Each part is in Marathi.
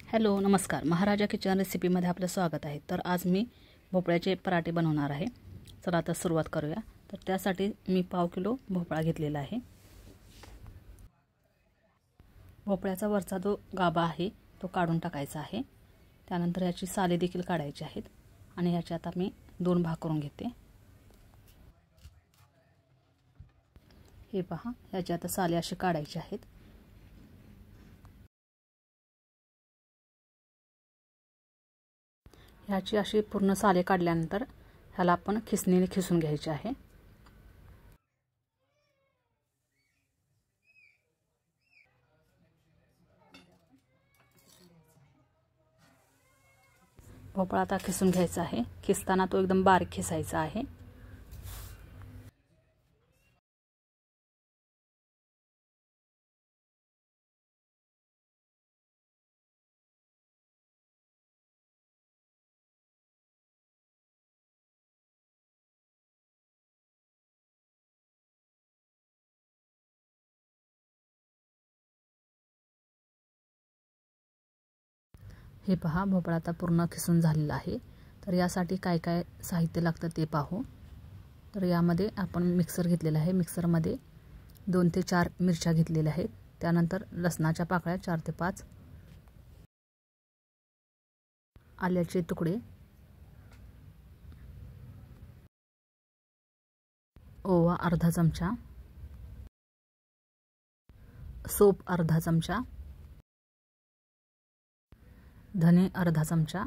हॅलो नमस्कार, महाराजा किचन रेसिपीमध्ये आपलं स्वागत आहे। तर आज मी भोपळ्याचे पराठे बनवणार आहे। चला आता सुरुवात करूया। तर त्यासाठी मी पाव किलो भोपळा घेतलेला आहे। भोपळ्याचा वरचा जो गाभा आहे तो काढून टाकायचा आहे। त्यानंतर याची साले देखील काढायची आहेत आणि याचे आता मी 2 भाग करून घेते। हे पहा, याचे आता साले असे काढायचे आहेत। ह्याची अशी पूर्ण साले काढल्यानंतर ह्याला आपण खिसणीने खिसून घ्यायचे आहे। भोपळा आता खिसून घ्यायचा आहे। खिसताना तो एकदम बारीक खिसायचा आहे। हे पहा, भोपळा आता पूर्ण खिसून झालेला आहे। तर यासाठी काय काय साहित्य लागतं ते पाहू। तर यामध्ये आपण मिक्सर घेतलेला आहे। मिक्सरमध्ये 2 ते 4 मिरच्या घेतलेल्या आहेत। त्यानंतर लसणाच्या पाकळ्या 4 ते 5, आल्याचे तुकडे, ओवा अर्धा चमचा, सोप अर्धा चमचा, धने अर्धा चमचा,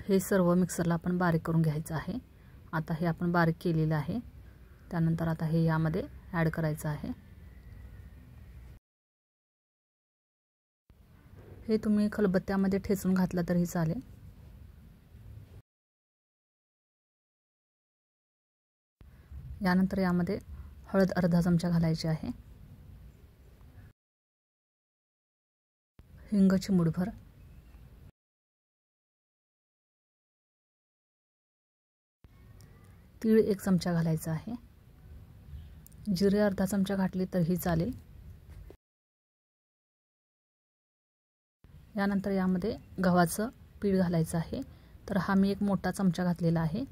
हे सर्व मिक्सरला आपण बारीक करून घ्यायचं आहे। आता हे आपण बारीक केलेलं आहे। त्यानंतर आता हे यामध्ये ॲड करायचं आहे। हे तुम्ही खलबत्त्यामध्ये ठेचून घातलं तरी चालेल। यानंतर यामध्ये हळद अर्धा चमचा घालायची आहे, हिंग चिमूटभर, तीळ 1 चमचा घालायचा आहे, जिरे अर्धा चमचा घातले तरीही चालेल। यानंतर यामध्ये गव्हाचं पीठ घालायचं आहे। तर हा मी 1 मोठा चमचा घातलेला आहे।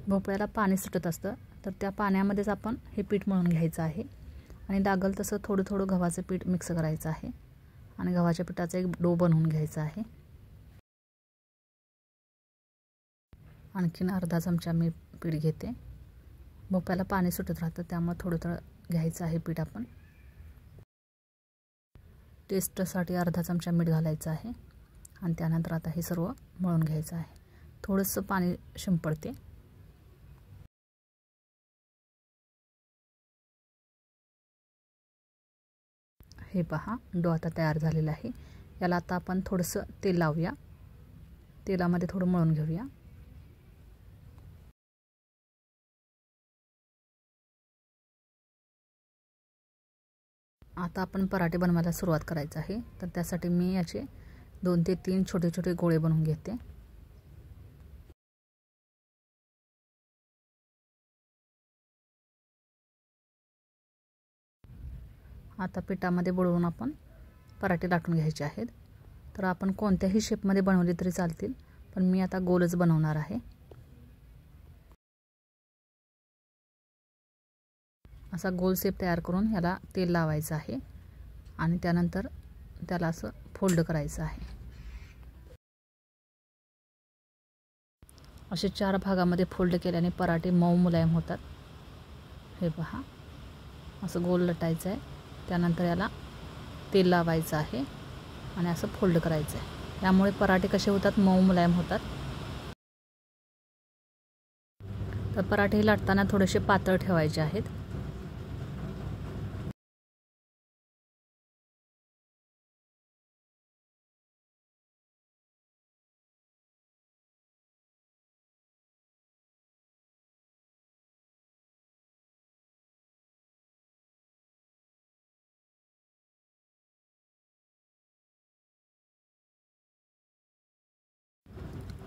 भोपळ्याला पाणी सुटत असतं, तर त्या पाण्यामध्येच आपण हे पीठ मळून घ्यायचं आहे आणि लागल तसं थोडं थोडं गव्हाचं पीठ मिक्स करायचं आहे आणि गव्हाच्या पिठाचा एक डो बनवून घ्यायचा आहे। आणखीन अर्धा चमचा मी पीठ घेते। भोपळ्याला पाणी सुटत राहतं, त्यामुळे थोडं थोडं घ्यायचं आहे पीठ आपण। टेस्टसाठी अर्धा चमचा मीठ घालायचं आहे आणि त्यानंतर आता हे सर्व मळून घ्यायचं आहे। थोडंसं पाणी शिंपडते। हे पहा, डो आता तयार झालेला आहे। याला आता आपण थोडंसं तेल लावूया। तेलामध्ये थोडं मळून घेऊया। आता आपण पराठे बनवायला सुरुवात करायचं आहे। तर त्यासाठी मी याचे 2 ते 3 छोटे छोटे गोळे बनवून घेते। आता पिठामध्ये बुडवून आपण पराठे लाटून घ्यायचे आहेत। तर आपण कोणत्याही शेपमध्ये बनवले तरी चालतील, पण मी आता गोलच बनवणार आहे। असा गोल शेप तयार करून याला तेल लावायचं आहे आणि त्यानंतर त्याला असं फोल्ड करायचं आहे। असे 4 भागामध्ये फोल्ड केल्याने पराठे मऊ मुलायम होतात। हे पहा, असं गोल लटायचं आहे। त्यानंतर याला तेल लावायचं आहे आणि असं फोल्ड करायचं आहे। यामुळे पराठे कसे होतात, मऊ मुलायम होतात। तर पराठे लाटताना थोडेसे पातळ ठेवायचे आहेत।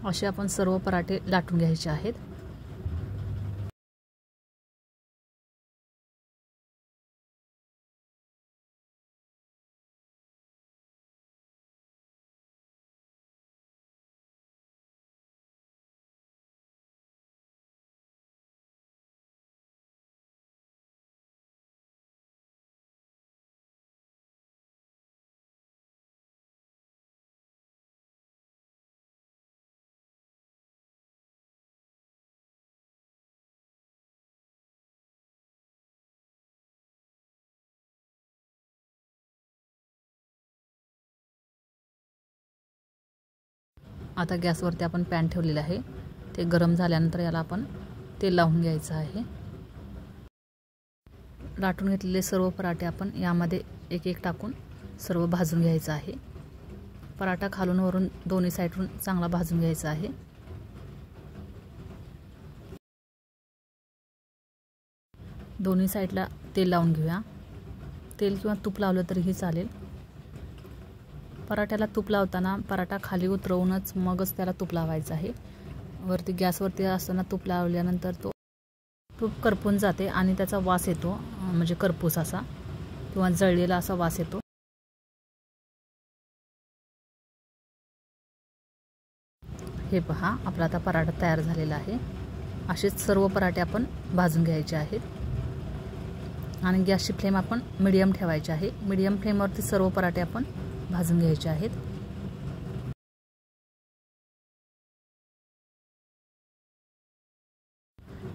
असे आपण सर्व पराठे लाटून घ्यायचे आहेत। आता गॅसवरती आपण पॅन ठेवलेलं आहे, ते गरम झाल्यानंतर याला आपण तेल लावून घ्यायचं आहे। लाटून घेतलेले सर्व पराठे आपण यामध्ये एक एक टाकून सर्व भाजून घ्यायचं आहे। पराठा खालून वरून दोन्ही साईडून चांगला भाजून घ्यायचा आहे। दोन्ही साईडला तेल लावून घेऊया। तेल किंवा तूप लावलं तरीही चालेल। पराठ्याला तूप लावताना पराठा खाली उतरवूनच मगच त्याला तूप लावायचं आहे। वरती गॅसवरती असताना तूप लावल्यानंतर तो तूप करपून जाते आणि त्याचा वास येतो, म्हणजे करपूस असा किंवा जळलेला असा वास येतो। हे पहा, आपला आता पराठा तयार झालेला आहे। असेच सर्व पराठे आपण भाजून घ्यायचे आहेत आणि गॅसची फ्लेम आपण मीडियम ठेवायची आहे। मीडियम फ्लेमवरती सर्व पराठे आपण भाजून घ्यायचे आहेत।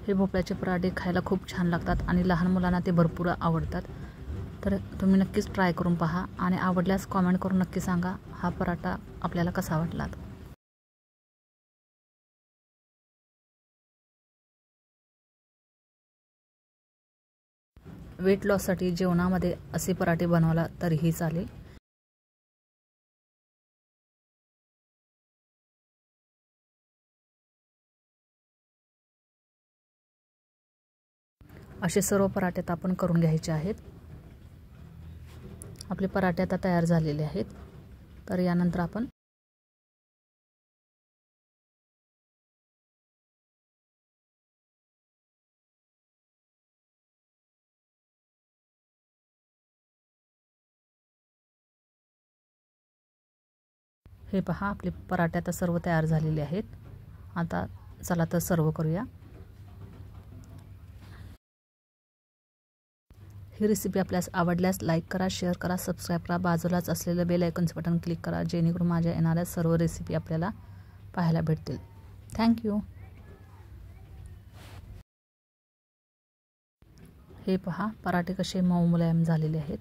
हे भोपळ्याचे पराठे खायला खूप छान लागतात आणि लहान मुलांना ते भरपूर आवडतात। तर तुम्ही नक्कीच ट्राय करून पहा आणि आवडल्यास कमेंट करून नक्की सांगा हा पराठा आपल्याला कसा वाटला। वेट लॉससाठी जेवणामध्ये असे पराठे बनवला तरीही चालेल। असे सर्व पराठे आपण करून घ्यायचे आहेत। आपले पराठे आता तयार झालेले आहेत। तर यानंतर आपण हे पहा, आपले पराठे आता सर्व तयार झालेले आहेत। आता चला तर सर्व करूया। ही रेसिपी आपल्यास आवडल्यास लाईक करा, शेअर करा, सबस्क्राईब करा। बाजूलाच असलेलं बेल आयकॉनचं बटन क्लिक करा, जेणेकरून माझ्या येणाऱ्या सर्व रेसिपी आपल्याला पाहायला भेटतील। थँक्यू। हे पहा, पराठे कसे मऊ मुलायम झालेले आहेत।